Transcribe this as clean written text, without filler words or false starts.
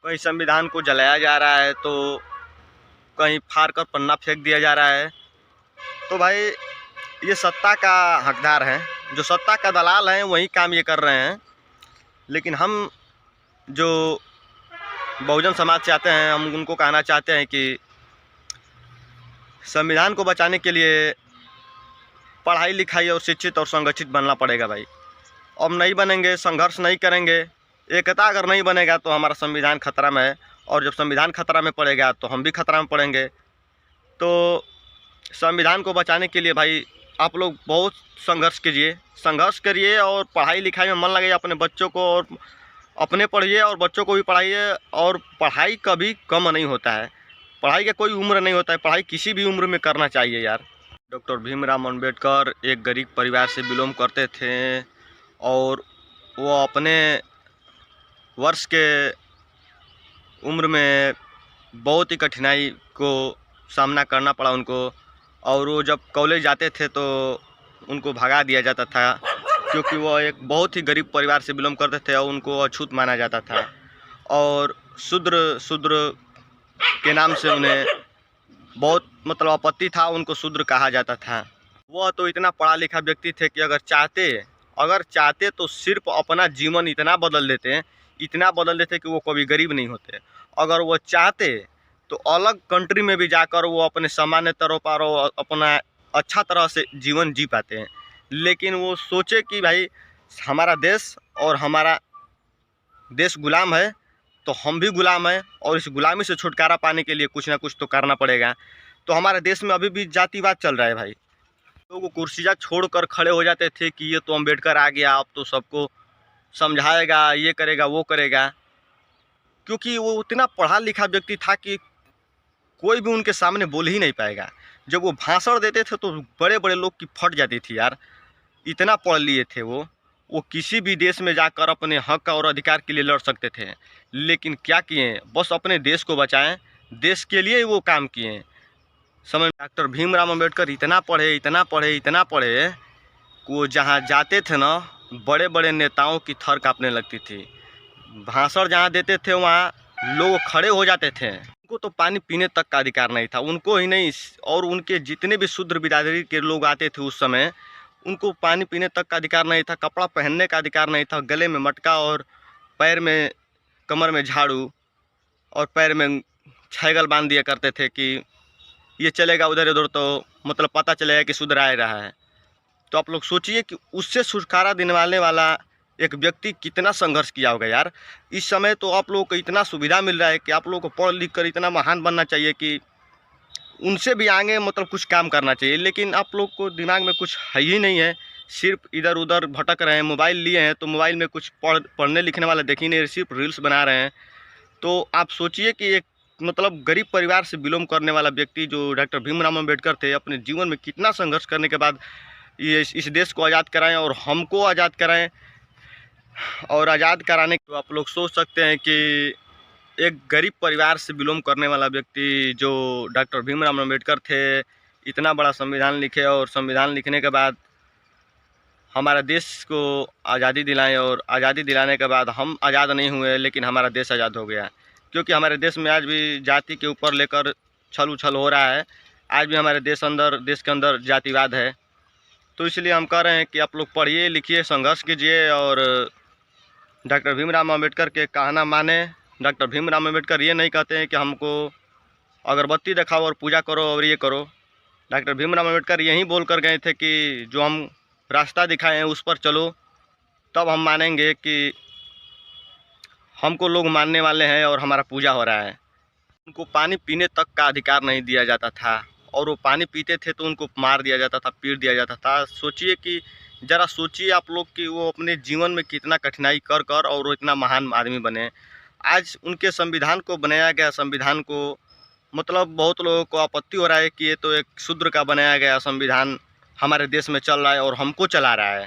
कहीं संविधान को जलाया जा रहा है तो कहीं फाड़ कर पन्ना फेंक दिया जा रहा है। तो भाई ये सत्ता का हकदार है, जो सत्ता का दलाल है वही काम ये कर रहे हैं। लेकिन हम जो बहुजन समाज से आते हैं, हम उनको कहना चाहते हैं कि संविधान को बचाने के लिए पढ़ाई लिखाई और शिक्षित और संगठित बनना पड़ेगा भाई। अब नहीं बनेंगे, संघर्ष नहीं करेंगे, एकता अगर नहीं बनेगा तो हमारा संविधान खतरा में है। और जब संविधान खतरा में पड़ेगा तो हम भी खतरा में पड़ेंगे। तो संविधान को बचाने के लिए भाई आप लोग बहुत संघर्ष करिए और पढ़ाई लिखाई में मन लगाइए अपने बच्चों को, और अपने पढ़िए और बच्चों को भी पढ़ाइए। और पढ़ाई कभी कम नहीं होता है, पढ़ाई का कोई उम्र नहीं होता है, पढ़ाई किसी भी उम्र में करना चाहिए यार। डॉक्टर भीमराव अंबेडकर एक गरीब परिवार से बिलोंग करते थे और वो अपने वर्ष के उम्र में बहुत ही कठिनाई को सामना करना पड़ा उनको। और वो जब कॉलेज जाते थे तो उनको भगा दिया जाता था, क्योंकि वो एक बहुत ही गरीब परिवार से बिलोंग करते थे और उनको अछूत माना जाता था। और शूद्र के नाम से उन्हें बहुत मतलब आपत्ति था, उनको शूद्र कहा जाता था। वह तो इतना पढ़ा लिखा व्यक्ति थे कि अगर चाहते तो सिर्फ अपना जीवन इतना बदल देते कि वो कभी गरीब नहीं होते। अगर वो चाहते तो अलग कंट्री में भी जाकर वो अपने सामान्य तौर पर अपना अच्छा तरह से जीवन जी पाते हैं। लेकिन वो सोचे कि भाई हमारा देश और हमारा देश गुलाम है तो हम भी गुलाम हैं, और इस गुलामी से छुटकारा पाने के लिए कुछ ना कुछ तो करना पड़ेगा। तो हमारे देश में अभी भी जातिवाद चल रहा है भाई। लोग कुर्सियाँ छोड़कर खड़े हो जाते थे कि ये तो अम्बेडकर आ गया, अब तो सबको समझाएगा, ये करेगा वो करेगा। क्योंकि वो उतना पढ़ा लिखा व्यक्ति था कि कोई भी उनके सामने बोल ही नहीं पाएगा। जब वो भाषण देते थे तो बड़े बड़े लोग की फट जाती थी यार, इतना पढ़ लिए थे वो किसी भी देश में जाकर अपने हक और अधिकार के लिए लड़ सकते थे। लेकिन क्या किए, बस अपने देश को बचाएं, देश के लिए ही वो काम किए। समझ। डॉक्टर भीमराव अंबेडकर इतना पढ़े वो जहाँ जाते थे ना, बड़े बड़े नेताओं की थर कांपने लगती थी। भाषण जहाँ देते थे वहाँ लोग खड़े हो जाते थे। उनको तो पानी पीने तक का अधिकार नहीं था, उनको ही नहीं, और उनके जितने भी शूद्र बिरादरी के लोग आते थे उस समय, उनको पानी पीने तक का अधिकार नहीं था, कपड़ा पहनने का अधिकार नहीं था। गले में मटका और पैर में कमर में झाड़ू और पैर में छैगल बांध दिया करते थे कि ये चलेगा उधर उधर तो मतलब पता चलेगा कि सुधर आ रहा है। तो आप लोग सोचिए कि उससे छुटकारा दिलवाने वाला एक व्यक्ति कितना संघर्ष किया होगा यार। इस समय तो आप लोगों को इतना सुविधा मिल रहा है कि आप लोगों को पढ़ लिख कर इतना महान बनना चाहिए कि उनसे भी आगे मतलब कुछ काम करना चाहिए। लेकिन आप लोग को दिमाग में कुछ है ही नहीं है, सिर्फ इधर उधर भटक रहे हैं। मोबाइल लिए हैं तो मोबाइल में कुछ पढ़ने लिखने वाला देख ही नहीं, सिर्फ रील्स बना रहे हैं। तो आप सोचिए कि एक मतलब गरीब परिवार से बिलोंग करने वाला व्यक्ति जो डॉक्टर भीमराव अंबेडकर थे, अपने जीवन में कितना संघर्ष करने के बाद ये इस देश को आज़ाद कराएं और हमको आज़ाद कराएं। और आज़ाद कराने तो आप लोग सोच सकते हैं कि एक गरीब परिवार से बिलोंग करने वाला व्यक्ति जो डॉक्टर भीमराव अंबेडकर थे, इतना बड़ा संविधान लिखे और संविधान लिखने के बाद हमारा देश को आज़ादी दिलाएं। और आज़ादी दिलाने के बाद हम आज़ाद नहीं हुए, लेकिन हमारा देश आज़ाद हो गया। क्योंकि हमारे देश में आज भी जाति के ऊपर लेकर छल उछल हो रहा है, आज भी हमारे देश के अंदर जातिवाद है। तो इसलिए हम कह रहे हैं कि आप लोग पढ़िए लिखिए, संघर्ष कीजिए और डॉक्टर भीमराव अंबेडकर के कहना माने। डॉक्टर भीमराव अंबेडकर ये नहीं कहते हैं कि हमको अगरबत्ती दिखाओ और पूजा करो और ये करो। डॉक्टर भीमराव अंबेडकर यही बोल कर गए थे कि जो हम रास्ता दिखाए हैं उस पर चलो, तब हम मानेंगे कि हमको लोग मानने वाले हैं और हमारा पूजा हो रहा है। उनको पानी पीने तक का अधिकार नहीं दिया जाता था, और वो पानी पीते थे तो उनको मार दिया जाता था, पीट दिया जाता था। ज़रा सोचिए आप लोग कि वो अपने जीवन में कितना कठिनाई कर और वो इतना महान आदमी बने। आज उनके संविधान को बनाया गया संविधान को मतलब बहुत लोगों को आपत्ति हो रहा है कि ये तो एक शूद्र का बनाया गया संविधान हमारे देश में चल रहा है और हमको चला रहा है।